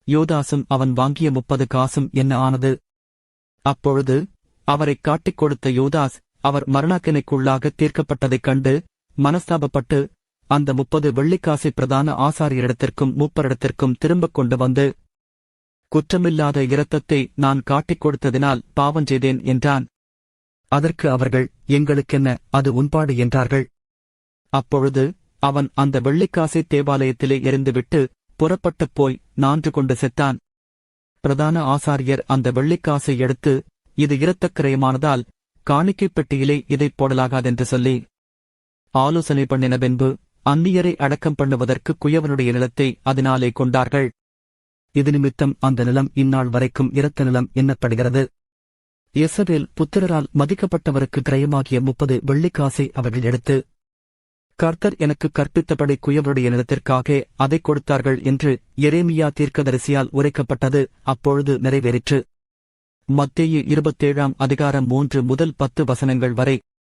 யூதாசும் அவன் வாங்கிய 30 காசும் என்ன ஆனது? அப்பொழுது அவரைக் காட்டிக் கொடுத்த யூதாஸ் அவர் மரணாக்கினைக்குள்ளாக தீர்க்கப்பட்டதைக் கண்டு மனஸ்தாபப்பட்டு அந்த 30 வெள்ளிக்காசை பிரதான ஆசாரியரிடத்திற்கும் மூப்பரிடத்திற்கும் திரும்பக் கொண்டு வந்து, குற்றமில்லாத இரத்தத்தை நான் காட்டிக் கொடுத்ததினால் பாவஞ்செய்தேன் என்றான். அதற்கு அவர்கள், எங்களுக்கென்ன, அது உன்பாடு என்றார்கள். அப்பொழுது அவன் அந்த வெள்ளிக்காசை தேவாலயத்திலே எறிந்துவிட்டு புறப்பட்டுப் போய் நான்று கொண்டு செத்தான். பிரதான ஆசாரியர் அந்த வெள்ளிக்காசை எடுத்து, இது இரத்தக்கிரயமானதால் காணிக்கைப் பெட்டியிலே இதைப் போடலாகாதென்று சொல்லி ஆலோசனை பண்ணின பின்பு அந்நியரை அடக்கம் பண்ணுவதற்கு குயவனுடைய நிலத்தை அதனாலே கொண்டார்கள். இது நிமித்தம் அந்த நிலம் இந்நாள் வரைக்கும் இரத்த நிலம் எண்ணப்படுகிறது. யெசபேல் புத்திரரால் மதிக்கப்பட்டவருக்கு கிரயமாகிய 30 வெள்ளிக்காசை அவர்கள் எடுத்து, கர்த்தர் எனக்கு கற்பித்தபடி குயவனுடைய நிலத்திற்காக அதைக் கொடுத்தார்கள் என்று எரேமியா தீர்க்கதரிசியால் உரைக்கப்பட்டது அப்பொழுது நிறைவேறிற்று. மத்தேயு 27 அதிகாரம் 3 முதல் 10 வசனங்கள் வரை.